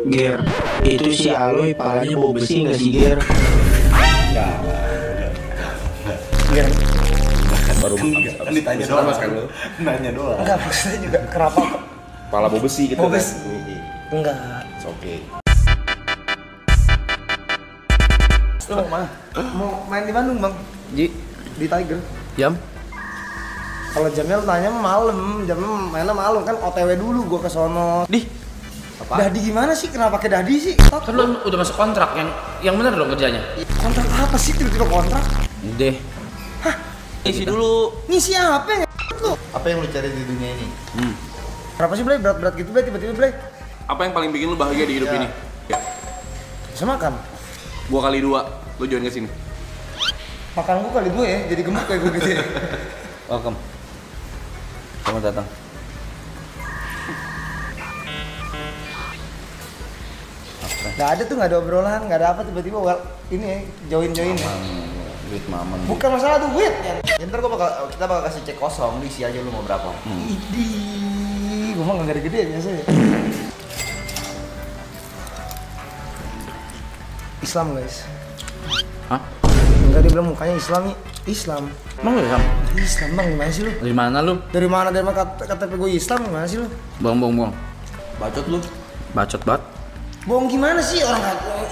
Ger, itu si Aloy palanya bau besi nggak sih Ger? Ger, Baru kan ditanya doang mas kan lu? Nanya doang. enggak maksudnya juga kenapa? Kepala bau besi gitu Bau kan? besi. Enggak. Oke. Lu mau main di Bandung bang? Di Tiger. Jam? Kalau jamnya lu tanya malam, jamnya mainnya malam kan OTW dulu gua ke sono. Dadi gimana sih? Kenapa pakai Dadi sih? Kan lu udah masuk kontrak yang bener dong kerjanya. Kontrak apa sih tiba-tiba kontrak? Deh. Isi dulu. Ngisi apa ya? Lu? Apa yang lu cari di dunia ini? Kenapa sih Blay? Berat-berat gitu Blay tiba-tiba Blay? Apa yang paling bikin lu bahagia di hidup Ya. ini? Ya. Bisa makan. Gua kali 2, lu join ke sini. Makan gua kali gue ya, jadi gemuk kayak gue gitu ya. Welcome. Selamat datang. Gak ada tuh, gak ada obrolan, gak ada apa tiba-tiba ini ya, join. Duit maman. Bukan masalah duit ya. Ya, ntar kita bakal kasih cek kosong, diisi aja lu mau berapa. Idih, gue mah gak gede-gede biasanya. Islam guys. Hah? Enggak, dia bilang mukanya Islam. Emang lu Sam? Islam bang, gimana sih lu? Dari mana lu? Dari mana KTP gue Islam, gimana sih lu? Bohong. Bacot lu. Bacot banget. Bohong gimana sih, orang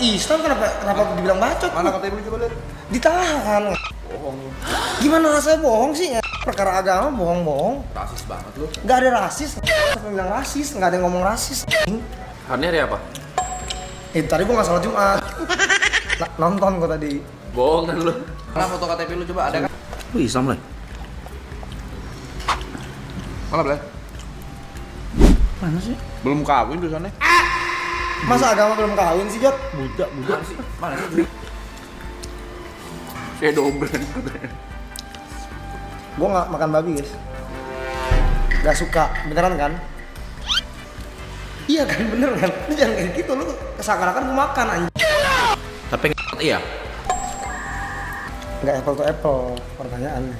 Islam kenapa dibilang bacot? Mana KTP lu coba lihat? Ditahan. Bohong. Gimana rasanya bohong sih? Perkara agama bohong. Rasis banget lu. Gak ada rasis, siapa bilang rasis? Gak ada yang ngomong rasis. Hari ini hari apa? Tadi gua gak salat Jumat. Nonton gua tadi. Bohong kan lu. Mana foto KTP lu coba ada kan? Lu Islam lah. Mana Blay? Mana sih? Belum kawin tuh sana. Masa agama belum kawin sih, Jot? Budak. Mana sih? Saya dobren. Gua gak makan babi, guys. Gak suka, beneran kan? Iya kan, bener kan? Lu jangan kayak gitu, lu seakan-akan gua makan anjing. Tapi iya. Gak apple to apple pertanyaannya.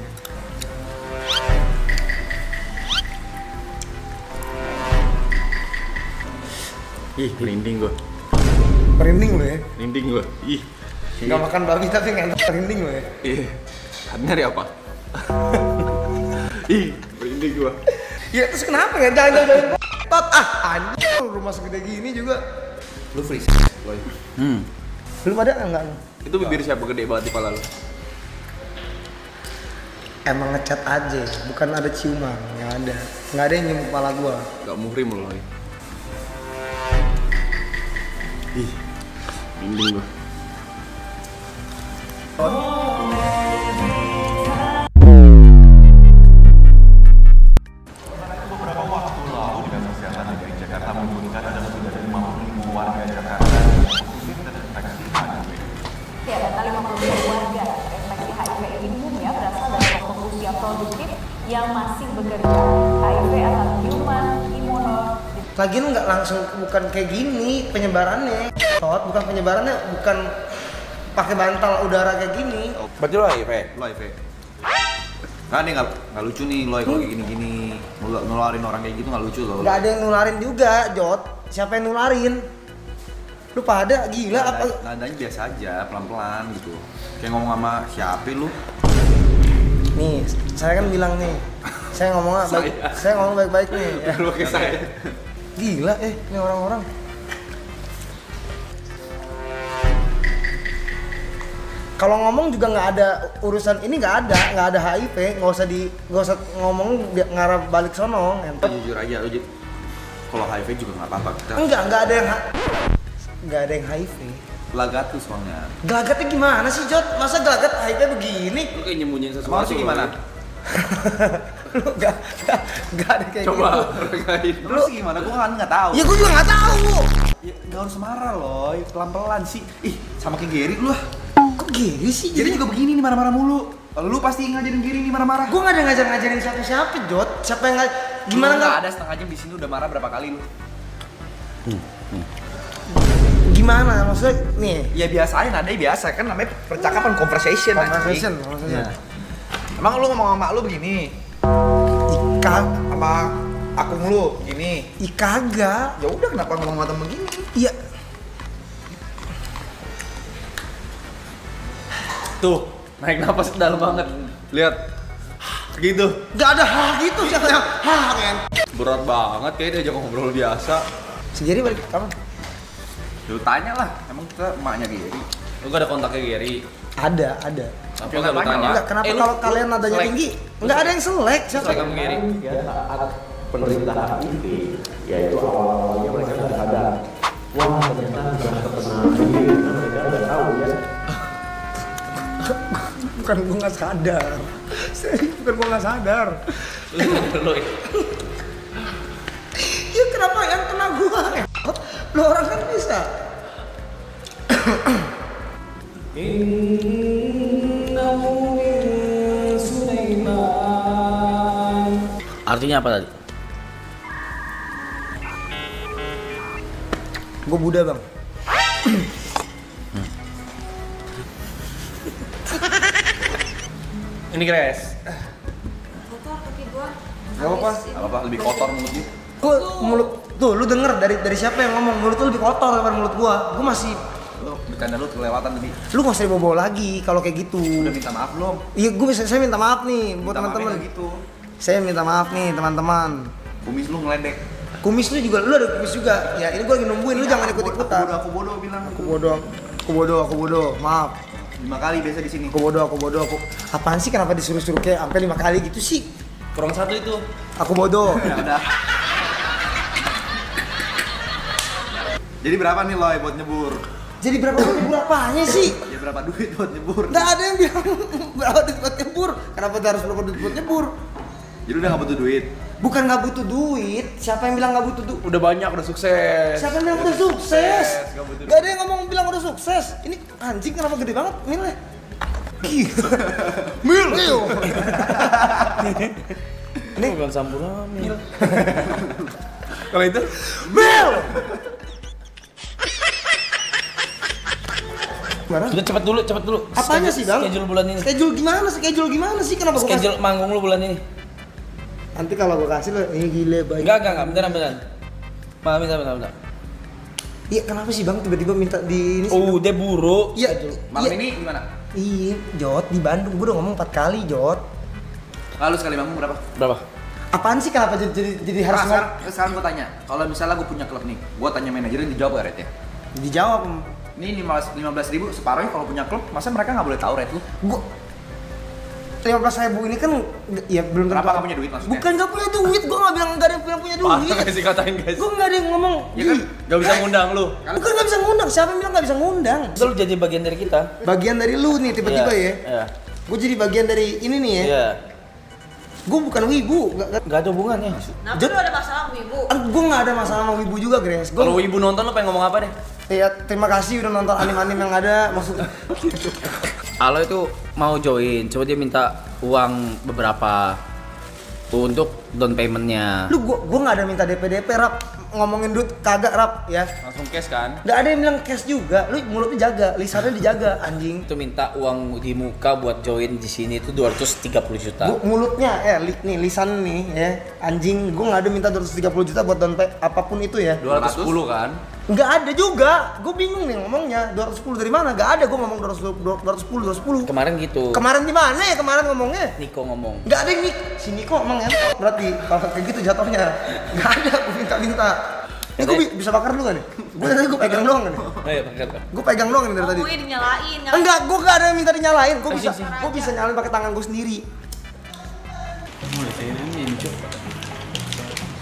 Ih, merinding gua. Merinding lu ya? Merinding gua. Ih. Gak makan babi tapi ngentot merinding lu ya? Iya. Hari ini hari apa? Ih, merinding gua. Ya terus kenapa ya? Jangan tot anjing, rumah segede gini juga. Lu free boy. Belum ada enggak? Itu bibir siapa gede banget di kepala lu? Emang ngecat aja, bukan ada ciuman, nggak ada yang nyium kepala gua. Gak muhrim lu. Ih, merinding gua. Beberapa waktu lalu Dinas Kesehatan DKI Jakarta menyebutkan ada lebih dari 50.000 warga Jakarta yang positif terinfeksi HIV. Ya, data 50.000 warga terinfeksi HIV ini umumnya berasal dari kelompok usia produktif yang masih bekerja. HIV atau human imuno. Lagian nggak langsung, bukan kayak gini penyebarannya. Bukan penyebarannya, bukan pakai bantal udara kayak gini. Berarti lu HIV? Lu HIV? Nah ini nggak lucu nih Loy kalau kayak gini-gini nularin orang kayak gitu nggak lucu loh. Nggak ada yang nularin juga, Jot. Siapa yang nularin? Lu pada gila apa? Nadanya biasa aja, pelan-pelan gitu. Kayak ngomong sama siapa lu? Nih, saya kan bilang nih, saya ngomong baik-baik nih. Ya. Lu kayak saya. Gila ini orang-orang. Kalau ngomong juga nggak ada urusan ini, nggak ada HIV, nggak usah ngomong ngarah balik sono. Jujur aja lu, kalau HIV juga nggak apa-apa. Nggak ada yang HIV. Gelagat tuh soalnya. Gelagatnya gimana sih, Jot? Masa gelagat HIV begini? Lu kayak nyembunyiin sesuatu. Mau sih gimana? Lu nggak ada kayak Coba gitu. regain. Lu sih gimana? Gua kan nggak tahu. Ya gue juga nggak tahu. Ya, nggak harus marah loh, pelan-pelan sih. Ih, sama kayak Gary lu lah. Kok gini sih? Gary juga begini nih marah-marah mulu. Kalau lu pasti ngajarin Gary nih marah-marah. Gue nggak ada ngajarin siapa-siapa, Jot. Siapa yang gimana Lu nggak? ada setengah jam di sini udah marah berapa kali lu? Gimana maksudnya nih? Ya biasain, nadanya biasa kan namanya percakapan conversation. Conversation. Ya. Emang lu ngomong sama lu begini? Ikag Sama akung lu gini? Kagak. Ya udah kenapa ngomong sama temen begini? Iya. Tuh, naik napas dalam banget. Lihat. Gitu. Gak ada hal gitu siapa yang men. Berat banget kayak diajak ngobrol biasa. Si Gary balik kapan? Lu tanya lah, emang kita emaknya Gary. Lu gak ada kontaknya Gary? Ada. Tapi Coba gak lu tanya. tanya? Enggak, kenapa kalau kalian nadanya selek. tinggi? Enggak ada yang selek. Siapa? Selek sama Gary? Pemerintahan ini yaitu awal-awalnya mereka nggak sadar. Wah ternyata sudah terkena ini, mereka udah tahu ya. Bukan gue nggak sadar. Bukan gue nggak sadar. Lu Ya kenapa yang kena gue? Lu orang kan bisa. artinya apa tadi? Gue Buddha bang. Ini Gres. Kotor kaki gua. Gak apa-apa. Apa lebih kotor mulutnya? Gue mulut tuh lu denger dari siapa yang ngomong mulut lu lebih kotor daripada mulut gua. Gue masih Lu bercanda lu kelewatan tadi. lu nggak usah dibawa lagi kalau kayak gitu. Udah minta maaf belum? Iya saya minta maaf nih buat Minta maafnya teman-teman. nggak gitu. Saya minta maaf nih teman-teman. Kumis lu ngeledek. Kumis lu juga, lu ada kumis juga. Ya ini gue lagi nungguin, lu jangan ikut-ikutan. Aku bodoh bilang. Aku bodoh. Maaf. 5 kali biasa di sini. Aku bodoh. Apaan sih kenapa disuruh-suruh kayak sampai 5 kali gitu sih? Kurang satu itu. Aku bodoh. Ya udah. Jadi berapa nih Loy buat nyebur? Jadi berapa apanya sih? Ya berapa duit buat nyebur? Nggak ada yang bilang berapa duit buat nyebur. Kenapa harus berapa duit buat nyebur? Jadi udah nggak butuh duit. Bukan nggak butuh duit. Siapa yang bilang nggak butuh duit? Udah banyak, udah sukses. Siapa yang bilang udah sukses? nggak butuh duit. Gak ada yang ngomong bilang udah sukses. Ini anjing kenapa gede banget nilai? Mil. Ini bukan Sampurami. Kalau itu? Mil. Gimana? Sudah cepet dulu. Apanya sih bang? Schedule bulan ini. Schedule gimana sih? Kenapa gua kasih? Schedule manggung lu bulan ini. Nanti kalau gua kasih lo, ini gile baik. Enggak, beneran. Bentar. Iya kenapa sih bang tiba-tiba minta di ini? Oh, udah buruk. Iya. Malam ini gimana? Iya, Jot di Bandung. Gua udah ngomong 4 kali, Jot. Lalu sekali manggung berapa? Berapa? Apaan sih kenapa jadi harus Sekarang gue tanya, kalau misalnya gue punya klub nih, gue tanya manajernya dijawab gak rate-nya? dijawab? Ini 15.000 separuhnya kalau punya klub, masa mereka nggak boleh tahu rate lu? Gua 15.000 ini kan ya belum tentu. Kenapa nggak punya duit maksudnya? Bukan nggak punya duit, gua nggak bilang nggak ada yang punya duit. sih katain guys. Gua nggak ada yang ngomong. Ya kan, Gak bisa ngundang lu. Bukan nggak bisa ngundang. Siapa yang bilang nggak bisa ngundang? Lu jadi bagian dari kita. Bagian dari lu nih tiba-tiba Iya, ya. Iya. Gue jadi bagian dari ini nih ya. Iya. Gue bukan wibu. Gak ada hubungannya. Kenapa lu ada masalah sama ibu? Gue nggak ada masalah sama wibu juga, Grace. Kalau ibu nonton lu pengen ngomong apa deh? Ya terima kasih udah nonton anime-anime yang ada. Maksud Alo itu mau join, coba dia minta uang beberapa untuk down paymentnya. lu gua nggak ada minta DP Rap. Ngomongin duit kagak Rap ya. Langsung cash kan? Nggak ada yang bilang cash juga. Lu mulutnya jaga, lisannya dijaga anjing. Itu minta uang di muka buat join di sini itu 230 juta. Mulutnya nih lisan nih ya anjing. Gua nggak ada minta 230 juta buat down pay apapun itu ya. 210 kan? Nggak ada juga. Gue bingung nih ngomongnya. 210 dari mana? Nggak ada. Gue ngomong 210. Kemarin gitu. Kemarin di mana ya kemarin ngomongnya? Niko ngomong. Nggak ada yang si Niko emang ya. Berarti kalau kayak gitu jatuhnya. Nggak ada. Gue minta. Ini gue bisa bakar dulu nggak nih? Gue tadi gue pegang doang nih. Ayo pakai. Gue pegang doang nih dari tadi. Ngomongnya dinyalain. Enggak, gue nggak ada yang minta dinyalain. Gue bisa nyalain pakai tangan gue sendiri.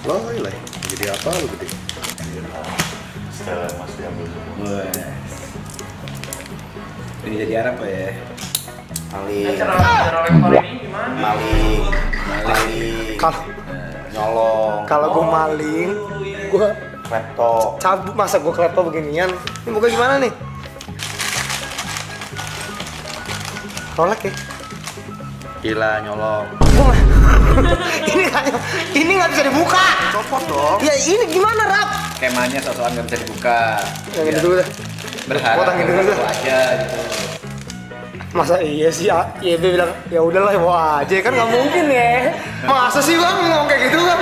Loh, lah. Jadi apa lu gede? Setelah Mas diambil dulu. Ini jadi Arab ya. Maling. Nyolong. Kalau gue maling, gue Klepto. cabut. Masa gue klepto beginian? Ini muka gimana nih? Rolek ya? Gila nyolong. ini nggak bisa dibuka. Copot dong. Ya ini gimana Rap? Skemanya sosokan nggak bisa dibuka. Yang ini dulu deh. Berharap Potongin dulu deh. itu aja gitu. Masa iya sih YB bilang ya udahlah bawa aja kan nggak mungkin ya. Masa sih bang ngomong kayak gitu kan?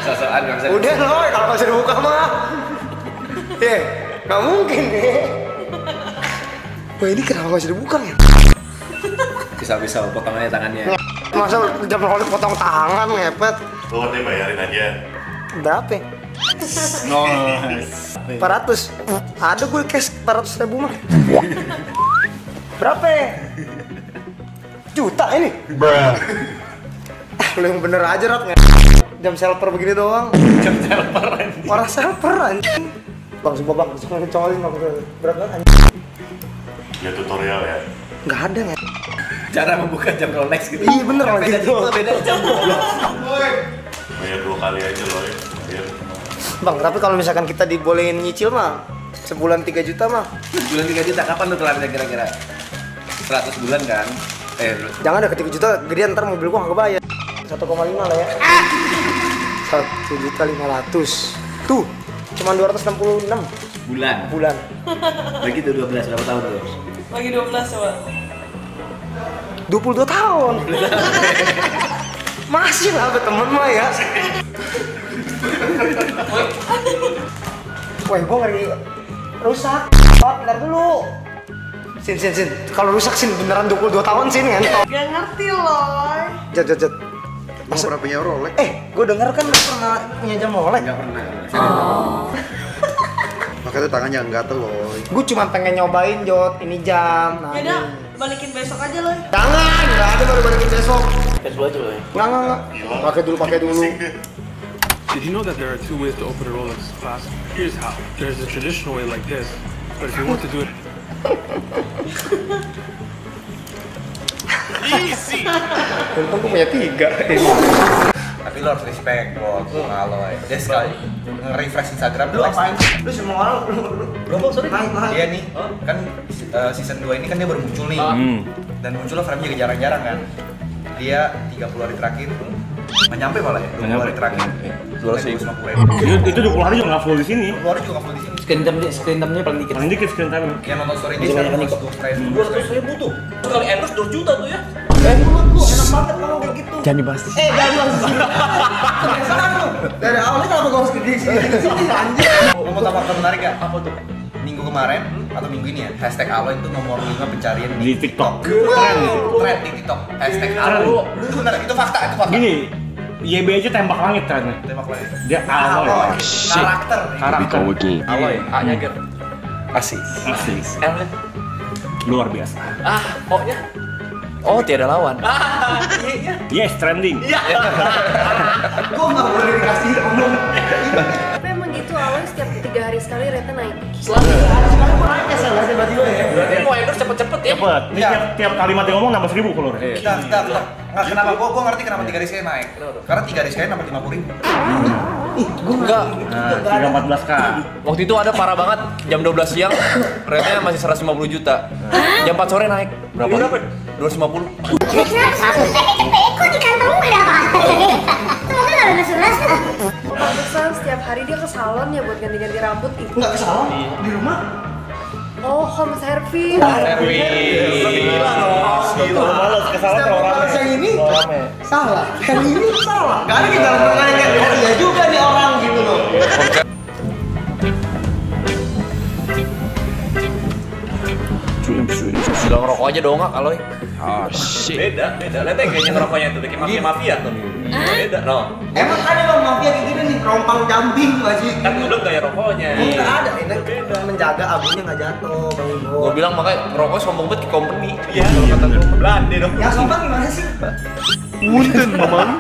Sosokan nggak bisa Udah loh kalau nggak bisa dibuka mah. Nggak mungkin deh. Wah ini kenapa masih dibuka ya? Bisa potong aja tangannya. Masa jam rolik potong tangan ngepet? Lu nanti bayarin aja. Berapa? 400. Ada gue cash 400.000 mah. Berapa? Juta ini? Lu yang bener aja Rat. Jam selper begini doang. Jam selper anjing. Orang selper anjing. Bang, sumpah bang, suka ngecolin bang, berat banget anjing. Ya tutorial ya. Nggak ada ya? Cara membuka jam Rolex gitu. Iya bener lah gitu. Beda jam goblok. Bayar 2 kali aja loh ya. Bayar. Bang, tapi kalau misalkan kita dibolehin nyicil mah sebulan 3 juta mah. Bulan 3 juta kapan lu kelarnya kira-kira? 100 bulan kan? Jangan ada ke 3 juta, gedean ntar mobil gua nggak kebayar. 1,5 lah ya. 1.500.000. Tuh, cuma 266 bulan. Bagi tuh 12 berapa tahun tuh? Lagi 12 coba. 22 tahun. Masih lah temen mah ya. Wah, gua ngeri rusak. Bentar dulu. Sin. Kalau rusak Sin beneran 22 tahun Sin kan? Gak ngerti loh. Jat. Masa pernah punya Rolex? Gue denger kan lu pernah punya jam Rolex. Enggak pernah. Makanya tangannya gatel loh. Gue cuma pengen nyobain Jot, ini jam. Nah, Yaudah, balikin besok aja loh. jangan, nggak ada baru balikin besok. Tes dulu aja loh ya. Nggak. Pakai dulu. Did you know that there are 2 ways to open a Rolex clasp? Here's how. There's a traditional way like this, but if you want to do it... Easy. Untung gue punya 3. Tapi lo harus respect buat Aloy. Dia sekali nge-refresh Instagram Lu apain? Lu semua orang lu sorry. Dia nih kan season 2 ini kan dia baru muncul nih. Dan munculnya frame juga jarang-jarang kan. Dia 30 hari terakhir nggak nyampe malah ya, 20 hari terakhir 250.000. Itu 20 hari juga nggak full di sini. 20 hari juga nggak full di sini. Screen time-nya paling dikit. Paling dikit screen time. Yang nonton story dia sekarang 200.000 tuh. Sekali endorse 2 juta tuh ya. Lu enak banget ngomong kayak gitu. Jangan dibahas. Jangan langsung. Salah lu. Dari awalnya kenapa gua harus gede sini anjir. Mau tahu fakta menarik gak? Apa tuh? Minggu kemarin atau minggu ini ya, hashtag Aloy itu nomor 5 pencarian Di TikTok. Trend di TikTok. Hashtag Aloy. Lu bener, itu fakta. Gini, YB aja tembak langit trennya. Tembak lagi. Dia Aloy. Karakter. Aloy, A-nya Ger. Asik. L-nya. Luar biasa. O-nya. Oh, tiada lawan. Iya. Yes, trending. Gua nggak boleh dikasih ngomong. Tapi emang gitu Aloy setiap 3 hari sekali rate naik. Sekarang gua naik ya salah tiba-tiba ya. Berarti mau endorse cepet-cepet ya. Cepet. Ini tiap kalimat dia ngomong nambah 1.000 follower. Kita. Nggak, kenapa? Gua ngerti kenapa 3 hari sekali naik. Karena 3 hari sekali nambah 50.000. Enggak. Nah, 314k. Waktu itu ada parah banget jam 12 siang rate-nya masih 150 juta. Jam 4 sore naik. Berapa? 250. Kok di kantong ada apa? Semoga gak ada sebelas. Pantesan setiap hari dia ke salon ya buat ganti-ganti rambut itu. Nggak ke salon di rumah. Oh, home service. Gila dong. Males kesalahan Setiap orang orang yang ini salah, yang ini salah. Gak ada kita ngomongin kayak oh iya juga nih orang gitu loh. Sudah ngerokok aja dong nggak Aloy? Beda. Lihat aja kayaknya ngerokoknya itu kayak mafia tuh. Beda, no. Emang ada bang mafia kayak gini nih, rompang jambing masih. Kan udah gaya rokoknya. Nggak ada, ini menjaga abunya nggak jatuh, bang Ibo. Gue bilang makanya ngerokok sombong banget ke company. Iya, kata gue belande dong. Yang sombong gimana sih? Punten, Mamang.